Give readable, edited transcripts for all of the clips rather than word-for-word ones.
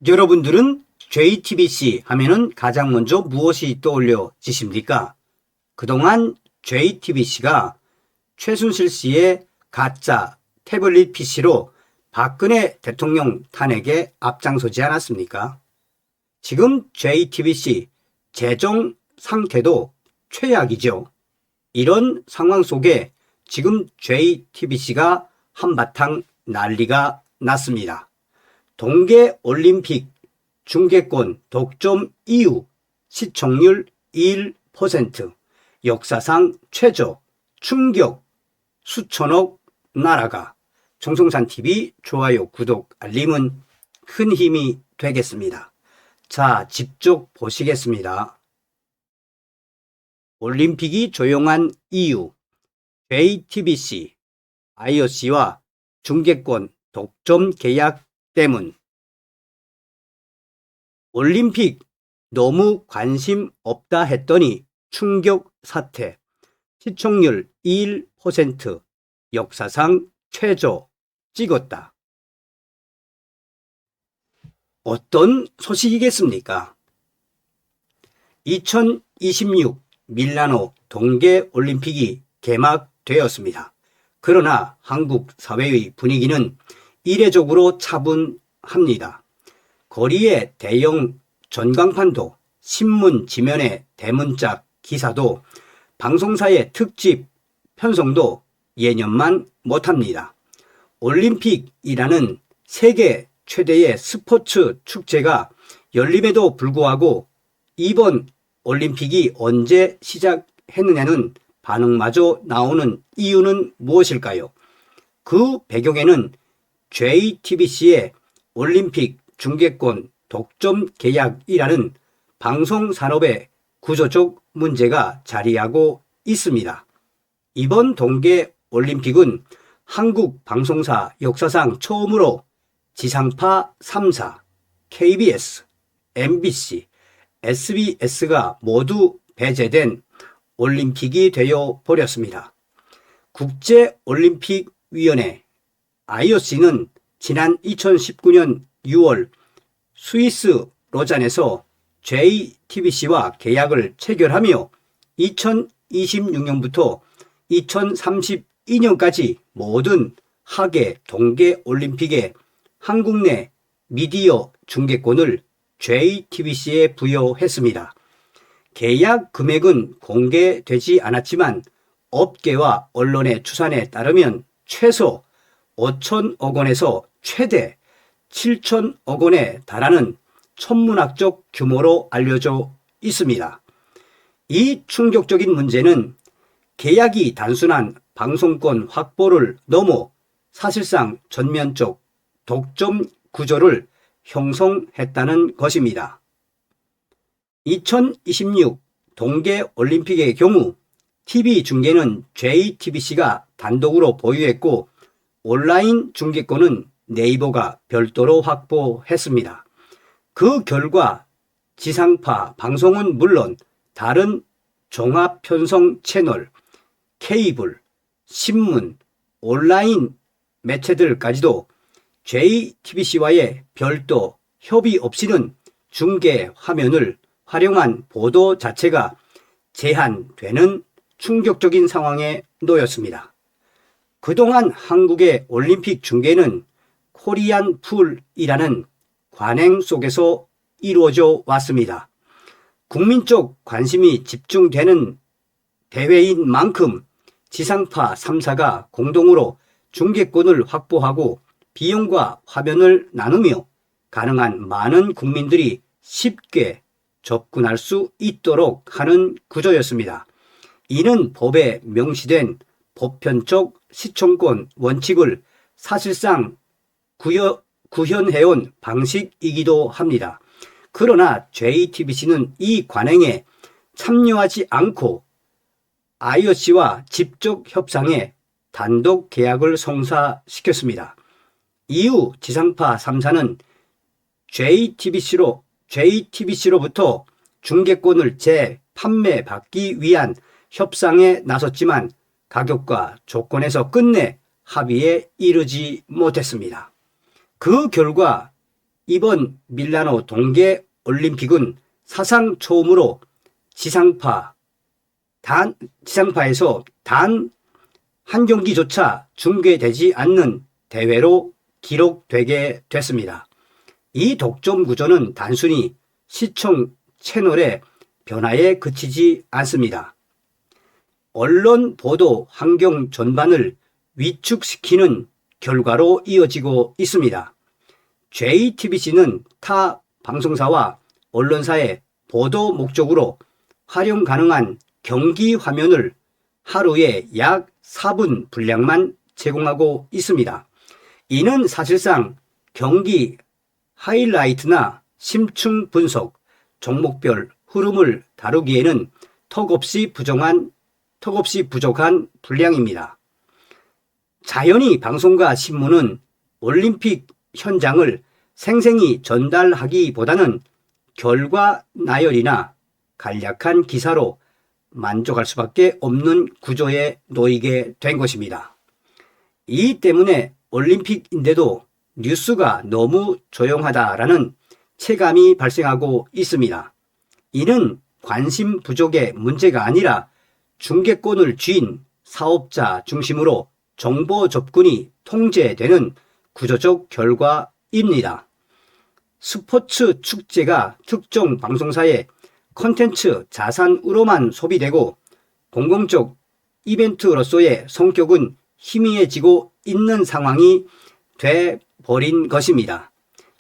여러분들은 JTBC 하면은 가장 먼저 무엇이 떠올려지십니까? 그동안 JTBC가 최순실 씨의 가짜 태블릿 PC로 박근혜 대통령 탄핵에 앞장서지 않았습니까? 지금 JTBC 재정 상태도 최악이죠. 이런 상황 속에 지금 JTBC가 한바탕 난리가 났습니다. 동계올림픽 중계권 독점 이후 시청률 1%, 역사상 최저, 충격, 수천억 날아가. 정성산TV 좋아요, 구독, 알림은 큰 힘이 되겠습니다. 자, 직접 보시겠습니다. 올림픽이 조용한 이유, JTBC, IOC와 중계권 독점 계약 때문. 올림픽 너무 관심 없다 했더니 충격 사태. 시청률 1%, 역사상 최저 찍었다. 어떤 소식이겠습니까? 2026 밀라노 동계올림픽이 개막되었습니다. 그러나 한국 사회의 분위기는 이례적으로 차분합니다. 거리의 대형 전광판도, 신문 지면의 대문짝 기사도, 방송사의 특집 편성도 예년만 못합니다. 올림픽이라는 세계 최대의 스포츠 축제가 열림에도 불구하고 이번 올림픽이 언제 시작했느냐는 반응마저 나오는 이유는 무엇일까요? 그 배경에는 JTBC의 올림픽 중계권 독점 계약이라는 방송산업의 구조적 문제가 자리하고 있습니다. 이번 동계올림픽은 한국 방송사 역사상 처음으로 지상파 3사, KBS, MBC, SBS가 모두 배제된 올림픽이 되어 버렸습니다. 국제올림픽위원회 IOC는 지난 2019년 6월 스위스 로잔에서 JTBC와 계약을 체결하며 2026년부터 2032년까지 모든 하계 동계올림픽에 한국 내 미디어 중계권을 JTBC에 부여했습니다. 계약 금액은 공개되지 않았지만 업계와 언론의 추산에 따르면 최소 5천억 원에서 최대 7천억 원에 달하는 천문학적 규모로 알려져 있습니다. 이 충격적인 문제는 계약이 단순한 방송권 확보를 넘어 사실상 전면적 독점 구조를 형성했다는 것입니다. 2026 동계올림픽의 경우 TV 중계는 JTBC가 단독으로 보유했고 온라인 중계권은 네이버가 별도로 확보했습니다. 그 결과 지상파 방송은 물론 다른 종합 편성 채널, 케이블, 신문, 온라인 매체들까지도 JTBC와의 별도 협의 없이는 중계 화면을 활용한 보도 자체가 제한되는 충격적인 상황에 놓였습니다. 그동안 한국의 올림픽 중계는 코리안 풀이라는 관행 속에서 이루어져 왔습니다. 국민적 관심이 집중되는 대회인 만큼 지상파 3사가 공동으로 중계권을 확보하고 비용과 화면을 나누며 가능한 많은 국민들이 쉽게 접근할 수 있도록 하는 구조였습니다. 이는 법에 명시된 보편적 시청권 원칙을 사실상 구현해온 방식이기도 합니다. 그러나 JTBC는 이 관행에 참여하지 않고 IOC와 직접 협상해 단독 계약을 성사시켰습니다. 이후 지상파 3사는 JTBC로부터 중계권을 재판매받기 위한 협상에 나섰지만 가격과 조건에서 끝내 합의에 이르지 못했습니다. 그 결과 이번 밀라노 동계올림픽은 사상 처음으로 지상파에서 단 한 경기조차 중계되지 않는 대회로 기록되게 됐습니다. 이 독점 구조는 단순히 시청 채널의 변화에 그치지 않습니다. 언론 보도 환경 전반을 위축시키는 결과로 이어지고 있습니다. JTBC는 타 방송사와 언론사의 보도 목적으로 활용 가능한 경기 화면을 하루에 약 4분 분량만 제공하고 있습니다. 이는 사실상 경기 하이라이트나 심층 분석, 종목별 흐름을 다루기에는 턱없이 부족한 분량입니다. 자연히 방송과 신문은 올림픽 현장을 생생히 전달하기보다는 결과 나열이나 간략한 기사로 만족할 수밖에 없는 구조에 놓이게 된 것입니다. 이 때문에 올림픽인데도 뉴스가 너무 조용하다라는 체감이 발생하고 있습니다. 이는 관심 부족의 문제가 아니라 중계권을 쥔 사업자 중심으로 정보 접근이 통제되는 구조적 결과입니다. 스포츠 축제가 특정 방송사의 콘텐츠 자산으로만 소비되고 공공적 이벤트로서의 성격은 희미해지고 있는 상황이 돼버린 것입니다.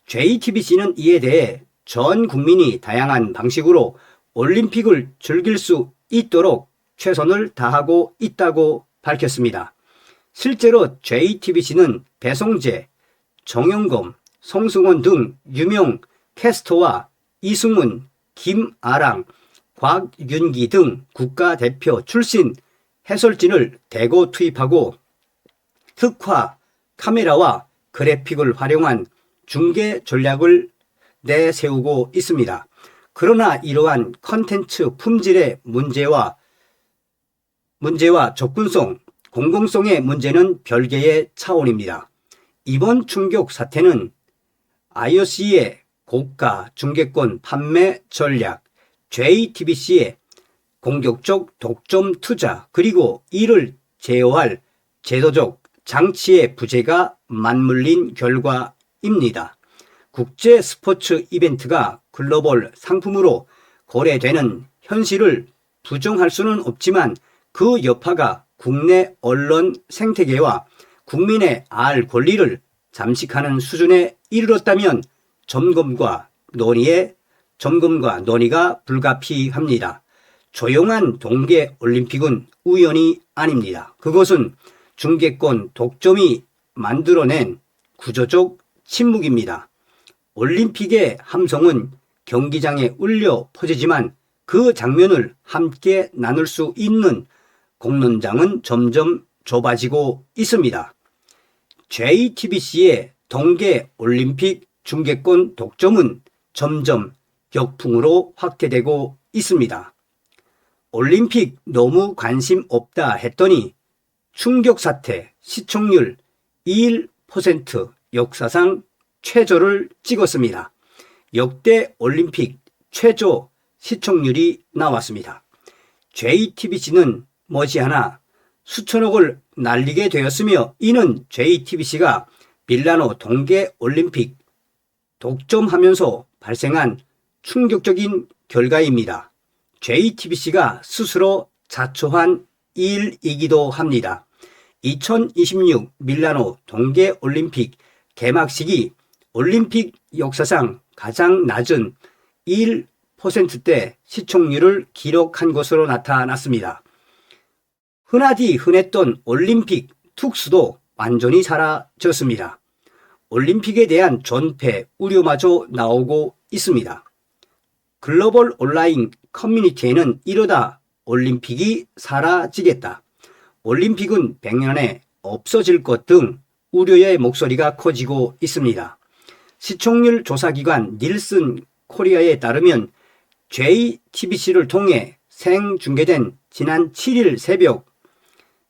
JTBC는 이에 대해 전 국민이 다양한 방식으로 올림픽을 즐길 수 있도록 최선을 다하고 있다고 밝혔습니다. 실제로 JTBC는 배성재, 정영검, 송승헌 등 유명 캐스터와 이승훈, 김아랑, 곽윤기 등 국가대표 출신 해설진을 대거 투입하고 특화 카메라와 그래픽을 활용한 중계 전략을 내세우고 있습니다. 그러나 이러한 컨텐츠 품질의 문제와 접근성, 공공성의 문제는 별개의 차원입니다. 이번 충격 사태는 IOC의 고가 중계권 판매 전략, JTBC의 공격적 독점 투자, 그리고 이를 제어할 제도적 장치의 부재가 맞물린 결과입니다. 국제 스포츠 이벤트가 글로벌 상품으로 거래되는 현실을 부정할 수는 없지만 그 여파가 국내 언론 생태계와 국민의 알 권리를 잠식하는 수준에 이르렀다면 점검과 논의가 불가피합니다. 조용한 동계올림픽은 우연이 아닙니다. 그것은 중계권 독점이 만들어낸 구조적 침묵입니다. 올림픽의 함성은 경기장에 울려 퍼지지만 그 장면을 함께 나눌 수 있는 공론장은 점점 좁아지고 있습니다. JTBC의 동계올림픽 중계권 독점은 점점 역풍으로 확대되고 있습니다. 올림픽 너무 관심 없다 했더니 충격 사태 시청률 1% 역사상 최저를 찍었습니다. 역대 올림픽 최저 시청률이 나왔습니다. JTBC는 머지않아 수천억을 날리게 되었으며 이는 JTBC가 밀라노 동계올림픽 독점하면서 발생한 충격적인 결과입니다. JTBC가 스스로 자초한 일이기도 합니다. 2026 밀라노 동계올림픽 개막식이 올림픽 역사상 가장 낮은 1%대 시청률을 기록한 것으로 나타났습니다. 흔하디 흔했던 올림픽 특수도 완전히 사라졌습니다. 올림픽에 대한 존폐 우려마저 나오고 있습니다. 글로벌 온라인 커뮤니티에는 이러다 올림픽이 사라지겠다, 올림픽은 100년에 없어질 것 등 우려의 목소리가 커지고 있습니다. 시청률 조사기관 닐슨 코리아에 따르면 JTBC를 통해 생중계된 지난 7일 새벽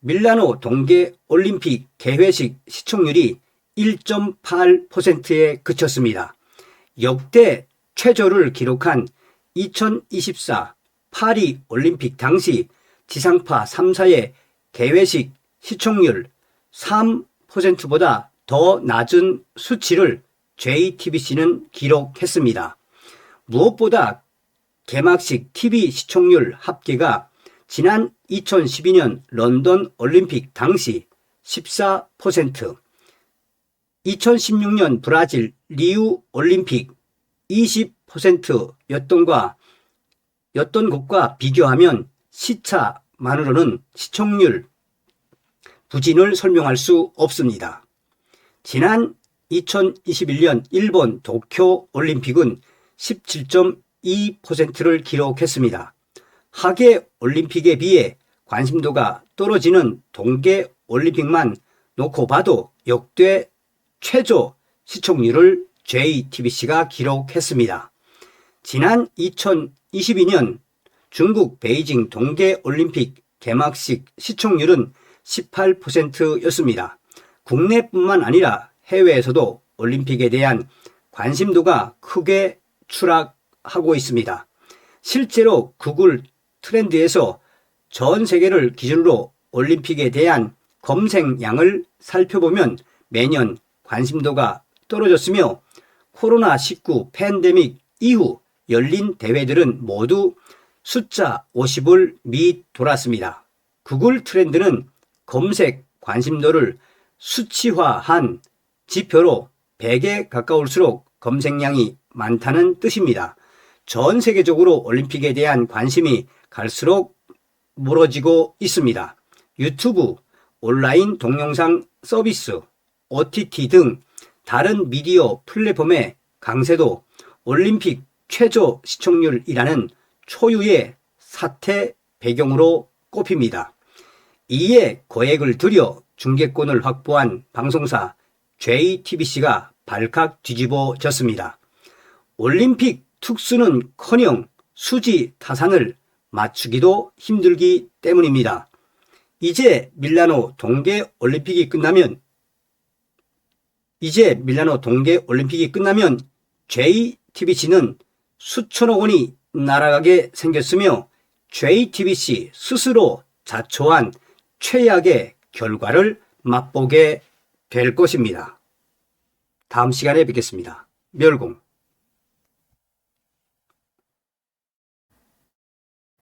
밀라노 동계올림픽 개회식 시청률이 1.8%에 그쳤습니다. 역대 최저를 기록한 2024 파리 올림픽 당시 지상파 3사의 개회식 시청률 3%보다 더 낮은 수치를 JTBC는 기록했습니다. 무엇보다 개막식 TV 시청률 합계가 지난 2012년 런던 올림픽 당시 14%, 2016년 브라질 리우 올림픽 20%였던 것과 비교하면 시차만으로는 시청률 부진을 설명할 수 없습니다. 지난 2021년 일본 도쿄 올림픽은 17.2%를 기록했습니다. 하계 올림픽에 비해 관심도가 떨어지는 동계 올림픽만 놓고 봐도 역대 최저 시청률을 JTBC가 기록했습니다. 지난 2022년 중국 베이징 동계 올림픽 개막식 시청률은 18%였습니다. 국내뿐만 아니라 해외에서도 올림픽에 대한 관심도가 크게 추락하고 있습니다. 실제로 구글 트렌드에서 전 세계를 기준으로 올림픽에 대한 검색량을 살펴보면 매년 관심도가 떨어졌으며 코로나19 팬데믹 이후 열린 대회들은 모두 숫자 50을 밑돌았습니다. 구글 트렌드는 검색 관심도를 수치화한 지표로 100에 가까울수록 검색량이 많다는 뜻입니다. 전 세계적으로 올림픽에 대한 관심이 갈수록 멀어지고 있습니다. 유튜브, 온라인 동영상 서비스, OTT 등 다른 미디어 플랫폼의 강세도 올림픽 최저 시청률이라는 초유의 사태 배경으로 꼽힙니다. 이에 거액을 들여 중계권을 확보한 방송사 JTBC가 발칵 뒤집어졌습니다. 올림픽 특수는커녕 수지 타산을 맞추기도 힘들기 때문입니다. 이제 밀라노 동계 올림픽이 끝나면 JTBC는 수천억 원이 날아가게 생겼으며 JTBC 스스로 자초한 최악의 결과를 맛보게 될 것입니다. 다음 시간에 뵙겠습니다. 멸공.